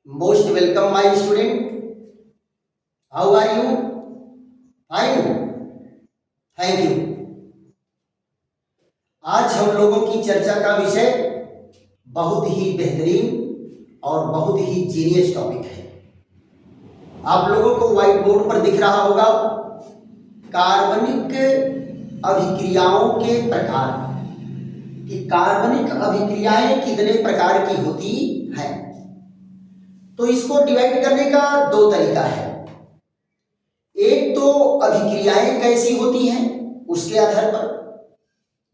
Most welcome, my student. How are you? Fine. Thank you. आज हम लोगों की चर्चा का विषय बहुत ही बेहतरीन और बहुत ही जीनियस टॉपिक है। आप लोगों को व्हाइट बोर्ड पर दिख रहा होगा कार्बनिक अभिक्रियाओं के प्रकार, कि कार्बनिक अभिक्रियाएं कितने प्रकार की होती हैं। तो इसको डिवाइड करने का दो तरीका है। एक तो अभिक्रियाएं कैसी होती हैं उसके आधार पर,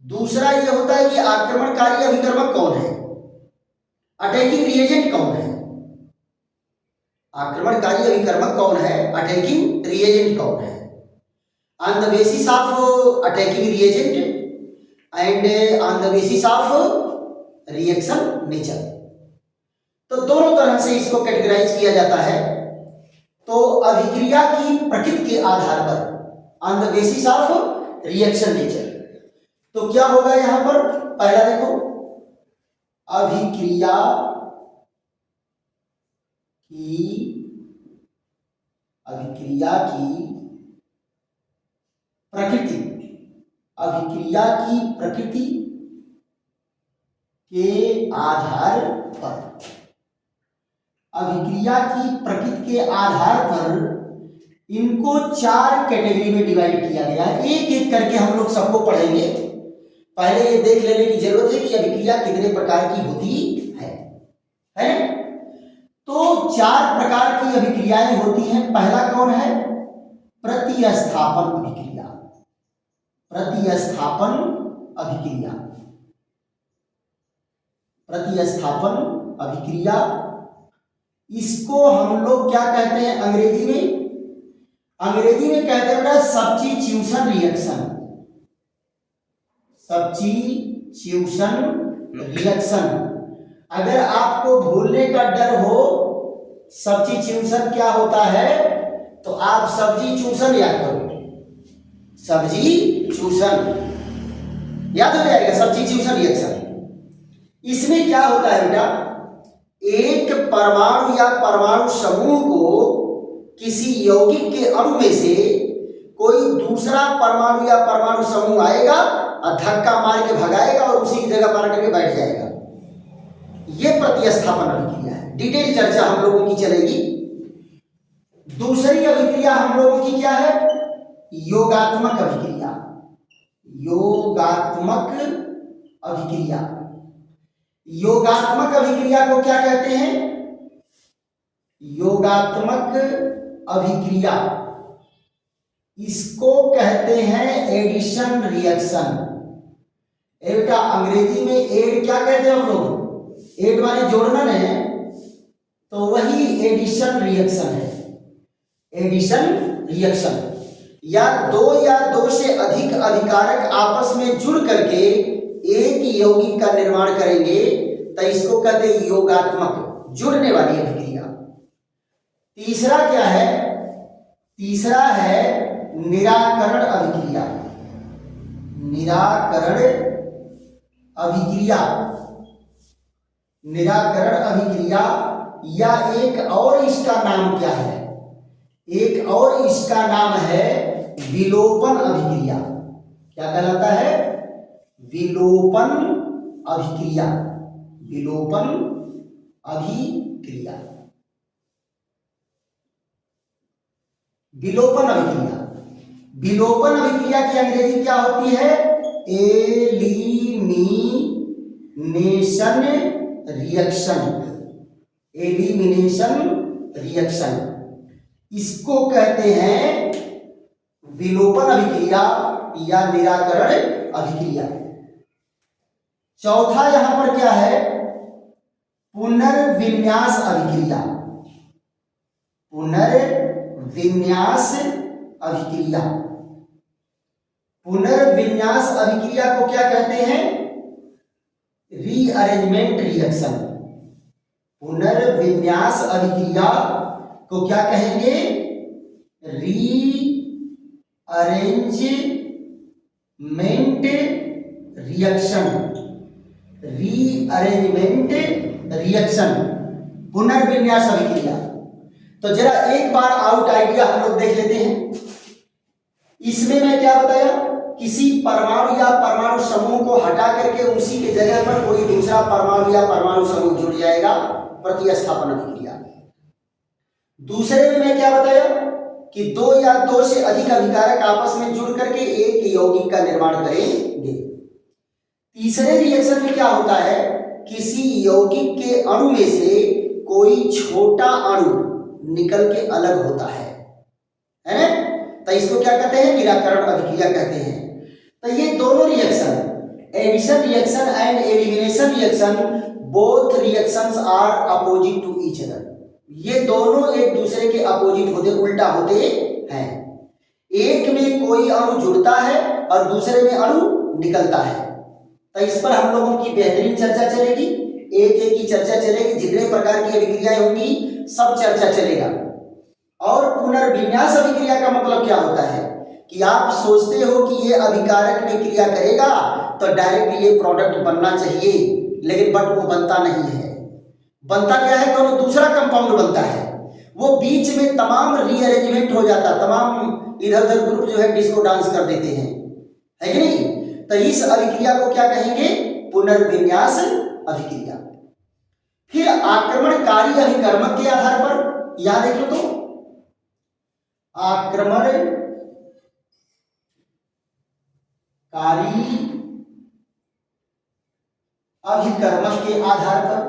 दूसरा यह होता है कि आक्रमणकारी अभिकर्मक कौन है, अटैकिंग रिएजेंट कौन है। आक्रमणकारी अभिकर्मक कौन है, अटैकिंग रिएजेंट कौन है। On the basis of attacking reagent and on the basis of reaction nature, तो दोनों तरह से इसको कैटेगराइज किया जाता है। तो अभिक्रिया की प्रकृति के आधार पर, on the basis of reaction nature, तो क्या होगा यहां पर, पहला देखो, अभिक्रिया की प्रकृति, अभिक्रिया की प्रकृति के आधार पर, अभिक्रिया की प्रकृति के आधार पर इनको चार कैटेगरी में डिवाइड किया गया है। एक एक करके हम लोग सबको पढ़ेंगे। पहले ये देख लेने की जरूरत है कि अभिक्रिया कितने प्रकार की होती है। तो चार प्रकार की अभिक्रियाएं होती हैं। पहला कौन है, प्रतिस्थापन अभिक्रिया। प्रतिस्थापन अभिक्रिया, प्रतिस्थापन अभिक्रिया, इसको हम लोग क्या कहते हैं अंग्रेजी में, अंग्रेजी में कहते हैं बेटा सब्स्टिट्यूशन रिएक्शन। सब्स्टिट्यूशन रिएक्शन, अगर आपको भूलने का डर हो सब्स्टिट्यूशन क्या होता है तो आप सब्जी चूसन याद करो, सब्जी चूसन याद हो जाएगा, सब्स्टिट्यूशन रिएक्शन। इसमें क्या होता है बेटा, एक परमाणु या परमाणु समूह को किसी यौगिक के अणु में से कोई दूसरा परमाणु या परमाणु समूह आएगा और धक्का मार के भगाएगा और उसी की जगह मार करके बैठ जाएगा। यह प्रतिस्थापन अभिक्रिया है। डिटेल चर्चा हम लोगों की चलेगी। दूसरी अभिक्रिया हम लोगों की क्या है, योगात्मक अभिक्रिया। योगात्मक अभिक्रिया, योगात्मक अभिक्रिया को क्या कहते हैं, योगात्मक अभिक्रिया, इसको कहते हैं एडिशन रिएक्शन। बेटा अंग्रेजी में एड क्या कहते हैं हम लोग, एड माने जोड़ना है, तो वही एडिशन रिएक्शन है। एडिशन रिएक्शन, या दो से अधिक अभिकारक आपस में जुड़ करके एक यौगिक का निर्माण करेंगे तो इसको कहते हैं योगात्मक, जुड़ने वाली अभिक्रिया। तीसरा क्या है, तीसरा है निराकरण अभिक्रिया। निराकरण अभिक्रिया, निराकरण अभिक्रिया, या एक और इसका नाम क्या है, एक और इसका नाम है विलोपन अभिक्रिया। क्या कहलाता है, विलोपन अभिक्रिया। विलोपन अभिक्रिया, विलोपन अभिक्रिया, विलोपन अभिक्रिया की अंग्रेजी क्या होती है, एलिमिनेशन रिएक्शन। एलिमिनेशन रिएक्शन, इसको कहते हैं विलोपन अभिक्रिया या निराकरण अभिक्रिया। चौथा यहां पर क्या है, पुनर्विन्यास अभिक्रिया। पुनर्विन्यास अभिक्रिया, पुनर्विन्यास अभिक्रिया को क्या कहते हैं, रीअरेंजमेंट रिएक्शन। पुनर्विन्यास अभिक्रिया को क्या कहेंगे, रीअरेंजमेंट रिएक्शन। रीअरेंजमेंट रिएक्शन, पुनर्विन्यास अभिक्रिया। तो जरा एक बार आउट आइडिया हम लोग देख लेते हैं। इसमें मैं क्या बताया, किसी परमाणु या परमाणु समूह को हटा करके उसी के जगह पर कोई दूसरा परमाणु या परमाणु समूह जुड़ जाएगा, प्रतिस्थापन अभिक्रिया। दूसरे में मैं क्या बताया कि दो या दो से अधिक अभिकारक आपस में जुड़ करके एक यौगिक का निर्माण करेंगे। तीसरे रिएक्शन में क्या होता है, किसी यौगिक के अणु में से कोई छोटा अणु निकल के अलग होता है ना, तो इसको क्या कहते हैं, निराकरण अभिक्रिया कहते हैं। तो ये दोनों reaction, addition reaction and elimination reaction, both reactions are opposite to each other. ये दोनों एक दूसरे के अपोजिट होते, उल्टा होते हैं। एक में कोई अणु जुड़ता है और दूसरे में अणु निकलता है। तो इस पर हम लोगों की बेहतरीन चर्चा चलेगी, एक एक की चर्चा चलेगी, जितने प्रकार की अभिक्रियाएं होंगी सब चर्चा चलेगा। और पुनर्विन्यास अभिक्रिया का मतलब क्या होता है कि आप सोचते हो कि ये अभिकारक में क्रिया करेगा तो डायरेक्ट ये प्रोडक्ट बनना चाहिए, लेकिन बट वो बनता नहीं है। बनता क्या है, दोनों दूसरा कंपाउंड बनता है, वो बीच में तमाम रीअरेंजमेंट हो जाता, तमाम इधर उधर ग्रुप जो है डिस्को डांस कर देते हैं, है कि नहीं। तो इस अभिक्रिया को क्या कहेंगे, पुनर्विन्यास अभिक्रिया। फिर आक्रमणकारी अभिकर्मक के आधार पर यहां देख लो, तो आक्रमणकारी अभिकर्मक के आधार पर,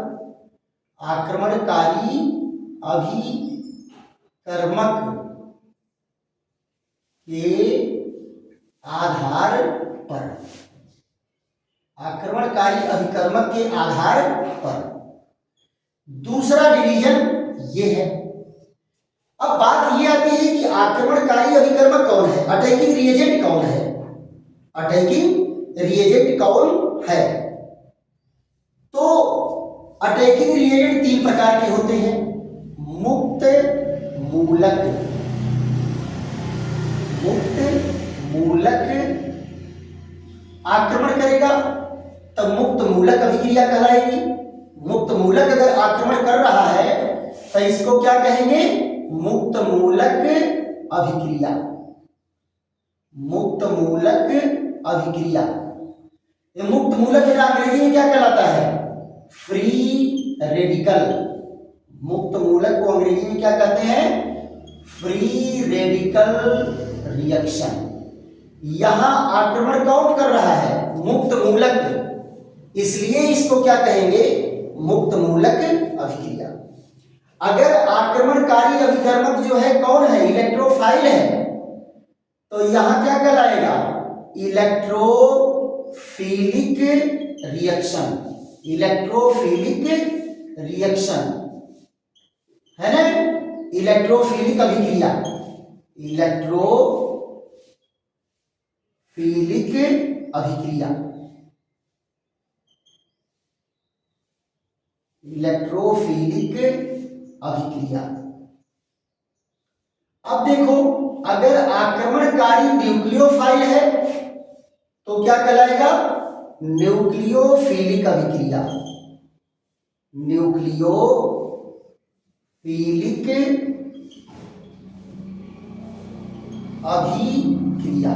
आक्रमणकारी अभिकर्मक के आधार पर, आक्रमणकारी अभिकर्मक के आधार पर दूसरा डिवीजन ये है। अब बात ये आती है कि आक्रमणकारी अभिकर्मक कौन है, अटैकिंग रिएजेंट कौन है, अटैकिंग रिएजेंट कौन है। तो अटैकिंग रिएजेंट तीन प्रकार के होते हैं, मुक्त मूलक, मुक्त मूलक आक्रमण करेगा तब मुक्त मूलक अभिक्रिया कहलाएगी। मुक्त मूलक अगर आक्रमण कर रहा है तो इसको क्या कहेंगे, मुक्त मूलक अभिक्रिया, मुक्त मूलक अभिक्रिया। ये मुक्त मूलक बेटा अंग्रेजी में क्या कहलाता है, फ्री रेडिकल। मुक्त मूलक को अंग्रेजी में क्या कहते हैं, फ्री रेडिकल रिएक्शन। यहां आक्रमण कौन कर रहा है, मुक्त मूलक, इसलिए इसको क्या कहेंगे, मुक्त मूलक अभिक्रिया। अगर आक्रमणकारी अभिकर्मक जो है कौन है, इलेक्ट्रोफाइल है, तो यहां क्या कहलाएगा, इलेक्ट्रोफिलिक रिएक्शन, इलेक्ट्रोफिलिक रिएक्शन है ना, इलेक्ट्रोफिलिक अभिक्रिया, इलेक्ट्रोफिलिक अभिक्रिया, इलेक्ट्रोफिलिक अभिक्रिया। अब देखो, अगर आक्रमणकारी न्यूक्लियोफाइल है तो क्या कहलाएगा, न्यूक्लियोफिलिक अभिक्रिया, न्यूक्लियोफिलिक अभिक्रिया,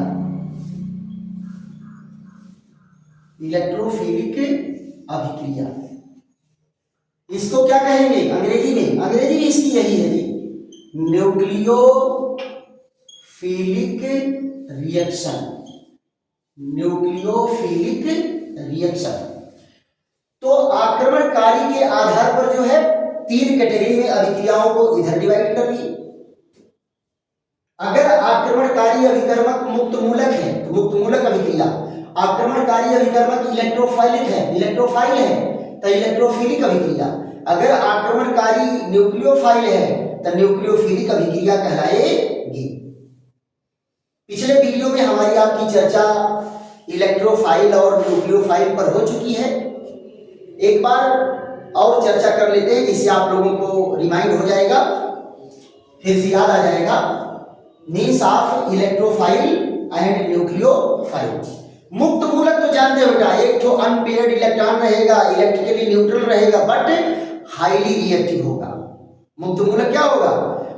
इलेक्ट्रोफिलिक अभिक्रिया। इसको क्या कहेंगे अंग्रेजी में, अंग्रेजी में इसकी यही है जी, न्यूक्लियोफिलिक रिएक्शन, न्यूक्लियोफिलिक रिएक्शन। तो आक्रमणकारी के आधार पर जो है तीन कैटेगरी में अभिक्रियाओं को इधर डिवाइड कर दी। अगर आक्रमणकारी अभिकर्मक मुक्त मूलक है तो मुक्त मूलक अभिक्रिया, आक्रमणकारी अभिकर्मक इलेक्ट्रोफाइलिक है, इलेक्ट्रोफाइल है तो इलेक्ट्रोफिलिक अभिक्रिया। अगर आक्रमणकारी न्यूक्लियोफाइल है तो न्यूक्लियोफिलिक अभिक्रिया कहलाएगी। पिछले वीडियो में हमारी आपकी चर्चा इलेक्ट्रोफाइल और न्यूक्लियोफाइल पर हो चुकी है, एक बार और चर्चा कर लेते हैं जिससे आप लोगों को रिमाइंड हो जाएगा, फिर से याद आ जाएगा। Means of electrophile and nucleophile. मुक्त मूलक तो जानते हो बेटा, एक तो अनपेयर्ड इलेक्ट्रॉन रहेगा, इलेक्ट्रिकली न्यूट्रल रहेगा, बट हाईली रिएक्टिव होगा। मुक्त मूलक क्या होगा?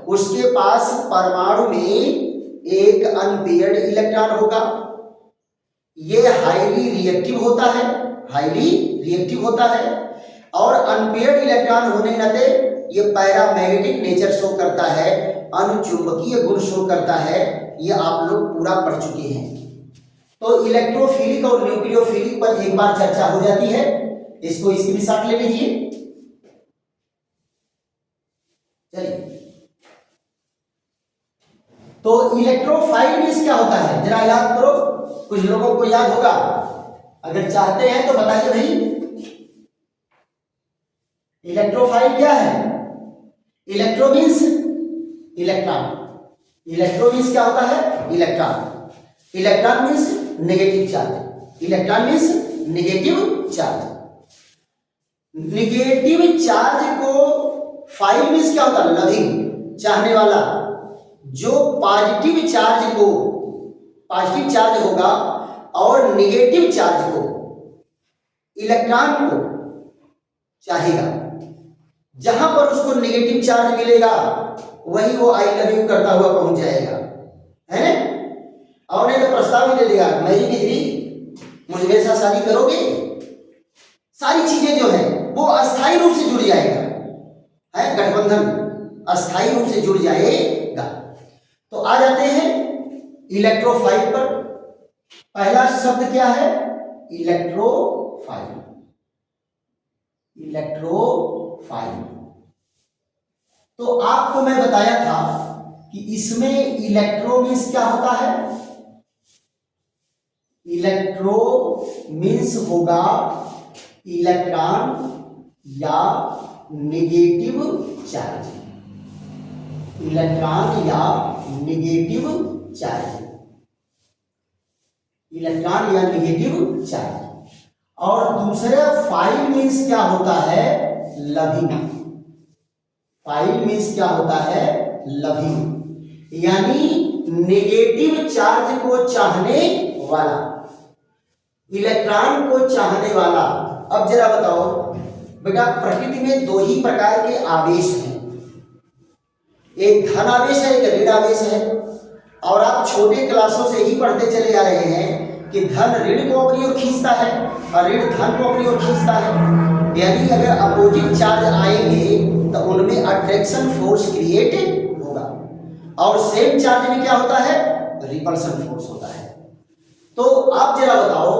उसके पास परमाणु में एक अनपेयर्ड इलेक्ट्रॉन होगा। ये हाईली रिएक्टिव होता है, हाईली रिएक्टिव होता है। और अनपेयर्ड इलेक्ट्रॉन होने नाते ये पैरामैग्नेटिक नेचर शो करता है, अनुचुंबकीय गुण शो करता है। ये आप लोग पूरा पढ़ चुके हैं। तो इलेक्ट्रोफिलिक और न्यूक्लियोफिलिक पर एक बार चर्चा हो जाती है। इसको स्क्रीनशॉट ले लीजिए। चलिए, तो इलेक्ट्रोफाइल मींस क्या होता है जरा याद करो, कुछ लोगों को याद होगा, अगर चाहते हैं तो बताइए भाई। इलेक्ट्रोफाइल क्या है? Electro means electron, electro means क्या होता है? Electron, electron means negative charge, electron means negative charge. Negative charge को फाइल मींस क्या होता है? लविंग, चाहने वाला। जो पॉजिटिव चार्ज को, पॉजिटिव चार्ज होगा और नेगेटिव चार्ज को, इलेक्ट्रॉन को चाहेगा, जहां पर उसको नेगेटिव चार्ज मिलेगा वही वो आई लव यू करता हुआ पहुंच जाएगा, है ना? और नहीं तो प्रस्ताव भी दे देगा, मेरी बिजली मुझे मेरे साथ शादी करोगे। सारी चीजें जो है वो अस्थायी रूप से जुड़ जाएगा, है गठबंधन अस्थायी रूप से जुड़ जाएगा। तो आ जाते हैं इलेक्ट्रोफाइल पर। पहला शब्द क्या है? Electrophile, electrophile. तो आपको मैं बताया था कि इसमें इलेक्ट्रो मींस क्या होता है? इलेक्ट्रो मींस होगा इलेक्ट्रॉन या नेगेटिव चार्ज, इलेक्ट्रॉन या नेगेटिव चार्ज, इलेक्ट्रॉन या नेगेटिव चार्ज। और दूसरा फाइल मींस क्या होता है? लविंग, फाइल मींस क्या होता है? लविंग, यानी नेगेटिव चार्ज को चाहने वाला, इलेक्ट्रॉन को चाहने वाला। अब जरा बताओ बेटा, प्रकृति में दो ही प्रकार के आवेश हैं, एक धन आवेश है, एक ऋण आवेश है। और आप छोटे क्लासों से ही पढ़ते चले आ रहे हैं कि धन ऋण को अपनी ओर खींचता है और ऋण धन को अपनी ओर खींचता है। यानी अगर अपोजिट चार्ज आएंगे तो उनमें अट्रैक्शन फोर्स क्रिएट होगा, और सेम चार्ज में क्या होता है? रिपल्शन फोर्स होता है। तो आप जरा बताओ,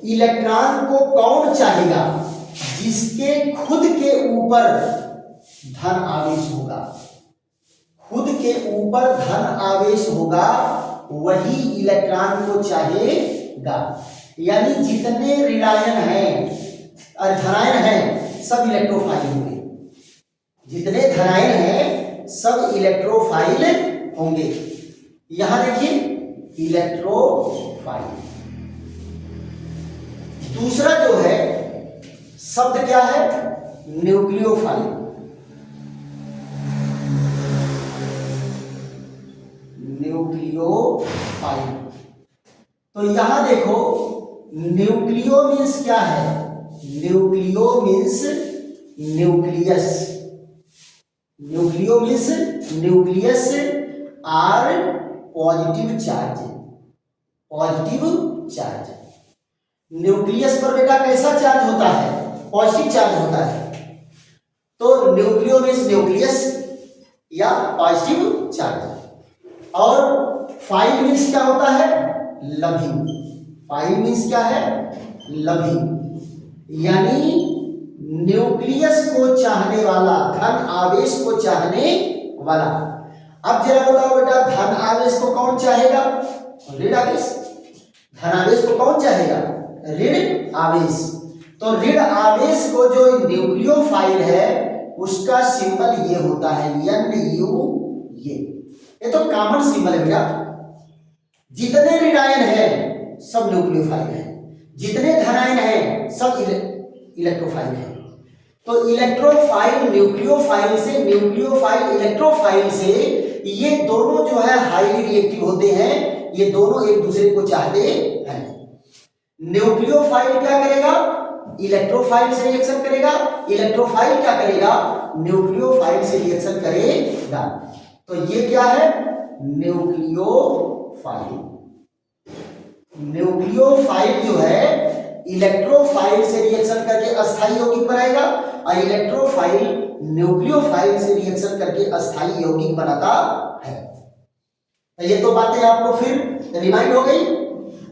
इलेक्ट्रॉन को कौन चाहेगा? जिसके खुद के ऊपर धन आवेश होगा, खुद के ऊपर धन आवेश होगा वही इलेक्ट्रॉन को चाहेगा। यानी जितने ऋणायन हैं और धनायन हैं सब इलेक्ट्रोफाइल होंगे, जितने धनायन हैं सब इलेक्ट्रोफाइल होंगे। यहां देखिए इलेक्ट्रोफाइल। दूसरा जो है शब्द क्या है? Nucleophile, nucleophile. तो यहां देखो न्यूक्लियो मीन्स क्या है? Nucleo means nucleus, nucleo means nucleus are positive charge, positive charge. Nucleus पर बेटा कैसा चार्ज होता है? पॉजिटिव चार्ज होता है। तो न्यूक्लियो मीन्स न्यूक्लियस या पॉजिटिव चार्ज। और फाइल मीन्स क्या होता है? लविंग, फाइल मीन्स क्या है? लविंग, यानी न्यूक्लियस को चाहने वाला, धन आवेश को चाहने वाला। अब जरा बताओ बेटा, धन आवेश को कौन चाहेगा? ऋण आवेश। धन आवेश को कौन चाहेगा? ऋण आवेश। तो ऋण आवेश को जो न्यूक्लियोफाइल है उसका सिंबल ये होता है NU। ये तो कॉमन सिंबल है बेटा। जितने ऋणायन है सब न्यूक्लियोफाइल है, जितने धनायन है सब इलेक्ट्रोफाइल है। तो इलेक्ट्रोफाइल न्यूक्लियोफाइल से, न्यूक्लियोफाइल इलेक्ट्रोफाइल से, ये दोनों जो है हाईली रिएक्टिव होते हैं। ये दोनों एक दूसरे को चाहते हैं। न्यूक्लियोफाइल क्या करेगा? इलेक्ट्रोफाइल से रिएक्शन करेगा, इलेक्ट्रोफाइल क्या करेगा, न्यूक्लियोफाइल से रिएक्शन करेगा। तो ये क्या है, न्यूक्लियोफाइल। न्यूक्लियोफाइल जो है इलेक्ट्रोफाइल से रिएक्शन करके अस्थायी यौगिक बनाएगा और इलेक्ट्रोफाइल न्यूक्लियोफाइल से रिएक्शन करके अस्थायी यौगिक बनाता है। तो ये तो बातें आपको फिर रिमाइंड हो गई।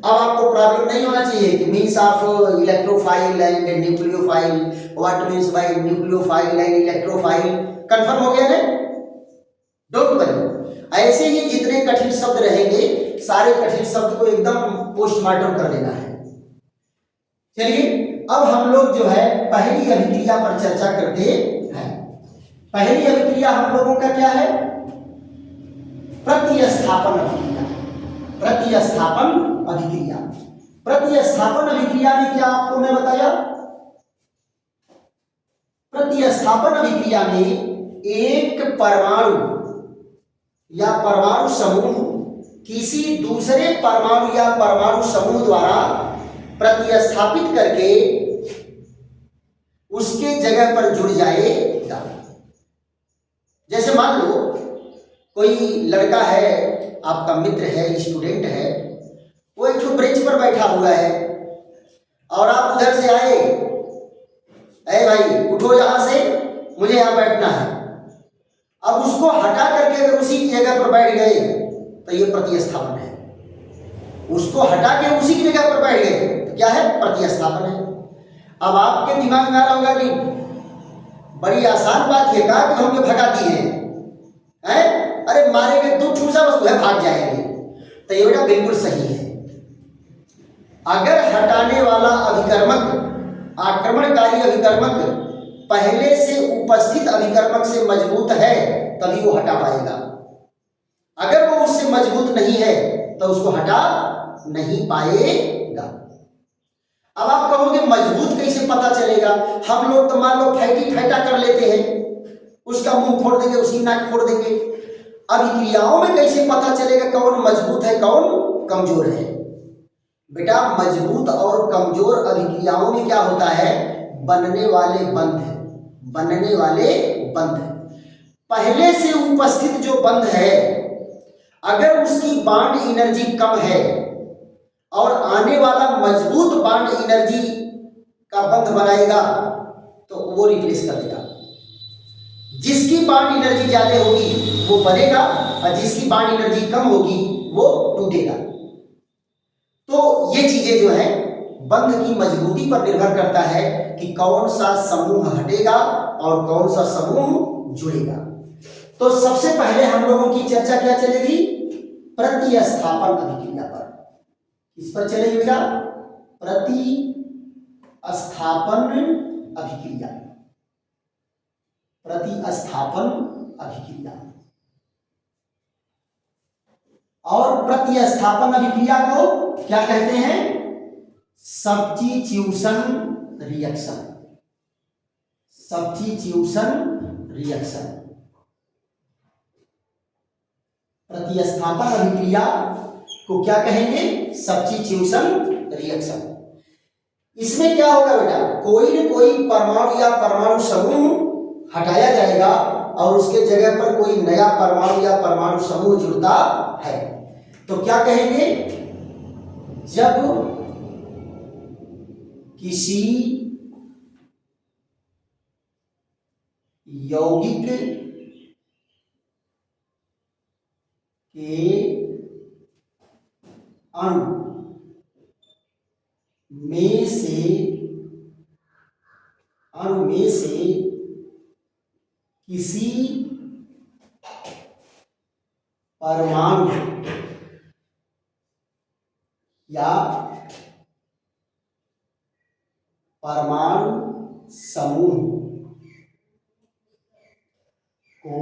अब आपको प्रॉब्लम नहीं होना चाहिए कि means of electrophile and nucleophile, what means by nucleophile and electrophile, confirm हो गया ना? डोंट वरी, ऐसे ही जितने कठिन शब्द रहेंगे सारे कठिन शब्द को एकदम पोस्टमार्टम कर देना है। चलिए अब हम लोग जो है पहली अभिक्रिया पर चर्चा करते हैं। पहली अभिक्रिया हम लोगों का क्या है, प्रतिस्थापन अभिक्रिया। प्रतिस्थापन अभिक्रिया, प्रतिस्थापन अभिक्रिया में क्या आपको मैं बताया, प्रतिस्थापन अभिक्रिया में एक परमाणु या परमाणु समूह किसी दूसरे परमाणु या परमाणु समूह द्वारा प्रतिस्थापित करके उसके जगह पर जुड़ जाएगा। जैसे मान लो कोई लड़का है, आपका मित्र है, स्टूडेंट है, वो एक तो ब्रेंच पर बैठा हुआ है और आप उधर से आए, अरे भाई उठो यहां से, मुझे यहां बैठना है। अब उसको हटा करके अगर उसी की जगह पर बैठ गए तो ये प्रतिस्थापन है। उसको हटा के उसी की जगह पर बैठ गए तो क्या है, प्रतिस्थापन है। अब आपके दिमाग में आ रहा होगा कि बड़ी आसान बात है, कहा कि हमने भगा दिए हैं, अरे मारेंगे दो ठूसा बस वह भाग जाएंगे। तो ये बेटा बिल्कुल सही है। अगर हटाने वाला अभिकर्मक, आक्रमणकारी अभिकर्मक पहले से उपस्थित अभिकर्मक से मजबूत है तभी वो हटा पाएगा। अगर वो उससे मजबूत नहीं है तो उसको हटा नहीं पाएगा। अब आप कहोगे मजबूत कैसे पता चलेगा, हम लोग तो मान लो फैटी फैटा कर लेते हैं, उसका मुंह फोड़ देंगे, उसकी नाक फोड़ देंगे। अभिक्रियाओं में कैसे पता चलेगा कौन मजबूत है कौन कमजोर है? बेटा मजबूत और कमजोर अभिक्रियाओं में क्या होता है, बनने वाले बंध, बनने वाले बंध। पहले से उपस्थित जो बंध है अगर उसकी बॉन्ड एनर्जी कम है और आने वाला मजबूत बॉन्ड एनर्जी का बंध बनाएगा तो वो रिप्लेस कर देगा। जिसकी बॉन्ड एनर्जी ज्यादा होगी वो बनेगा और जिसकी बॉन्ड एनर्जी कम होगी वो टूटेगा। तो ये चीजें जो है बंध की मजबूती पर निर्भर करता है कि कौन सा समूह हटेगा और कौन सा समूह जुड़ेगा। तो सबसे पहले हम लोगों की चर्चा क्या चलेगी, प्रतिस्थापन अभिक्रिया पर। इस पर चलेगी बेटा, प्रतिस्थापन अभिक्रिया। प्रतिस्थापन अभिक्रिया और प्रतिस्थापन अभिक्रिया को क्या कहते हैं, सब्स्टिट्यूशन रिएक्शन। Substitution reaction. प्रतिस्थापन अभिक्रिया को क्या कहेंगे, सब्स्टिट्यूशन रिएक्शन। इसमें क्या होगा बेटा, कोई न कोई परमाणु या परमाणु समूह हटाया जाएगा और उसके जगह पर कोई नया परमाणु या परमाणु समूह जुड़ता है। तो क्या कहेंगे, जब किसी यौगिक के अणु में से किसी परमाणु या परमाणु समूह को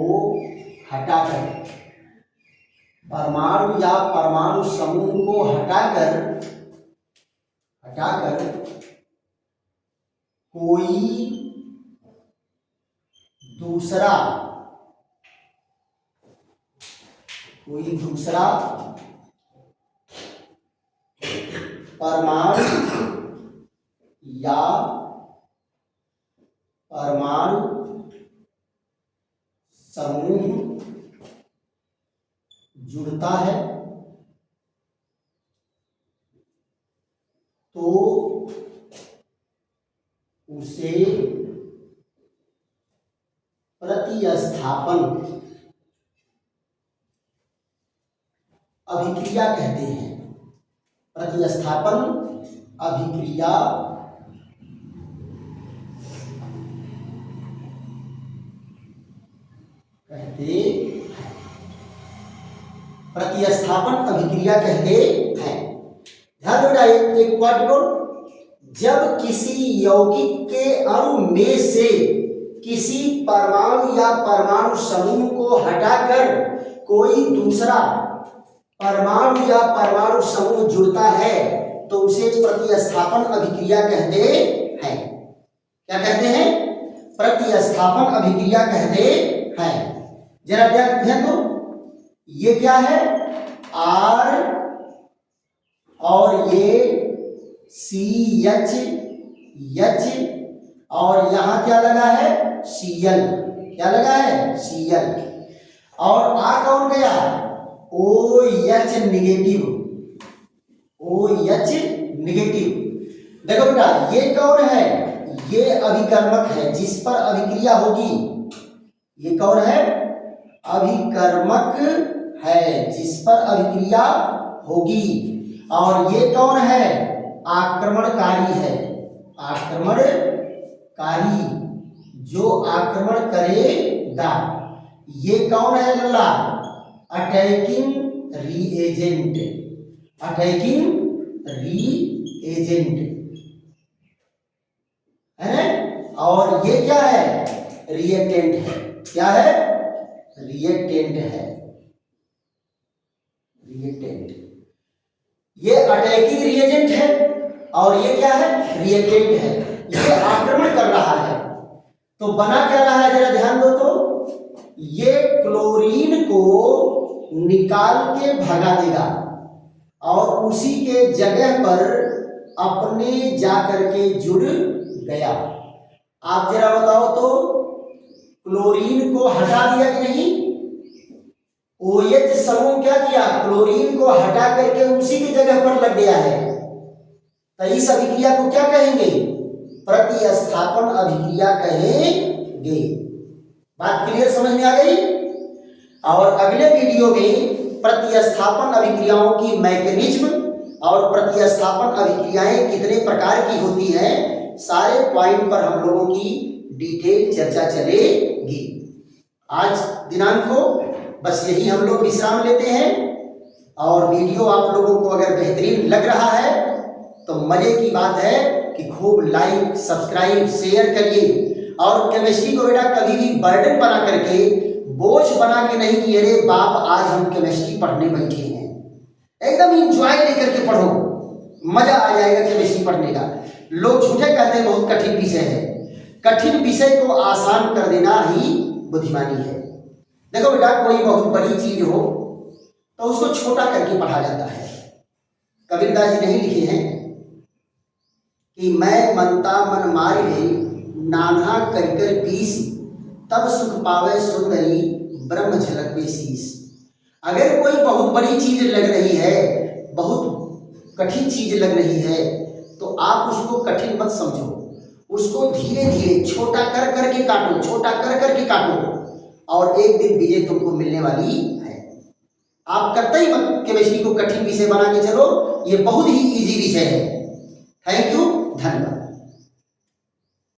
हटाकर, परमाणु या परमाणु समूह को हटाकर कोई दूसरा परमाणु या परमाणु समूह जुड़ता है तो उसे प्रतिस्थापन अभिक्रिया कहते हैं। प्रतिस्थापन अभिक्रिया कहते हैं। प्रतिस्थापन अभिक्रिया कहते हैं। ध्यान दो बेटा, एक पॉइंट को, जब किसी यौगिक के अणु में से किसी परमाणु या परमाणु समूह को हटाकर कोई दूसरा परमाणु या परमाणु समूह जुड़ता है तो उसे प्रतिस्थापन अभिक्रिया कहते हैं। क्या कहते हैं? प्रतिस्थापन अभिक्रिया कहते हैं। जरा ध्यान दो, ये क्या है? R और ये CH और यहां क्या लगा है? Cl। क्या लगा है? Cl। और आ कौन गया? OH negative. OH negative. देखो बेटा, ये कौन है? ये अभिकर्मक है जिस पर अभिक्रिया होगी। ये कौन है? अभिकर्मक है जिस पर अभिक्रिया होगी। और ये कौन है? आक्रमणकारी है। आक्रमणकारी, जो आक्रमण करेगा। ये कौन है लल्ला? Attacking reagent. अटैकिंग रीएजेंट है ना। और ये क्या है? रिएक्टेंट है। क्या है? रिएक्टेंट है। रिएक्टेंट, ये अटैकिंग रिएजेंट है और ये क्या है? रिएक्टेंट है। ये आक्रमण कर रहा है। तो बना क्या रहा है? जरा ध्यान दो तो, ये क्लोरीन को निकाल के भगा देगा और उसी के जगह पर अपने जाकर के जुड़ गया। आप जरा बताओ तो, क्लोरीन को हटा दिया कि नहीं? OH समूह क्या किया? क्लोरीन को हटा करके उसी की जगह पर लग गया है। तो इस अभिक्रिया को क्या कहेंगे? प्रतिस्थापन अभिक्रिया कहेंगे। बात क्लियर समझ में आ गई? और अगले वीडियो में प्रतिस्थापन अभिक्रियाओं की मैकेनिज्म और प्रतिस्थापन अभिक्रियाएं कितने प्रकार की होती हैं, सारे पॉइंट पर हम लोगों की डिटेल चर्चा चलेगी। आज दिनांक को बस यही हम लोग विश्राम लेते हैं। और वीडियो आप लोगों को अगर बेहतरीन लग रहा है तो मजे की बात है कि खूब लाइक, सब्सक्राइब, शेयर करिए। और केमिस्ट्री को बेटा कभी भी बर्डन बना करके, बोझ बना के नहीं कि अरे बाप आज हम केमिस्ट्री पढ़ने बैठे हैं। एकदम इंजॉय लेकर के पढ़ो, मजा आ जाएगा केमिस्ट्री पढ़ने का। लोग झूठे कहते हैं बहुत कठिन विषय है। कठिन विषय को आसान कर देना ही बुद्धिमानी है। देखो बेटा, कोई बहुत बड़ी चीज हो तो उसको छोटा करके पढ़ा जाता है। कबीरदास जी नहीं लिखे हैं कि मैं मनता मन मार गई नाना कर कर पीस, तब सुख पावे सुंदरी ब्रह्म झलक में शीस। अगर कोई बहुत बड़ी चीज लग रही है, बहुत कठिन चीज लग रही है, तो आप उसको कठिन मत समझो, उसको धीरे धीरे छोटा कर करके काटो, छोटा कर करके काटो, और एक दिन विजय तुमको मिलने वाली है। आप करते ही मत केमिस्ट्री को कठिन विषय बना के चलो, ये बहुत ही इजी विषय है। थैंक यू, धन्यवाद।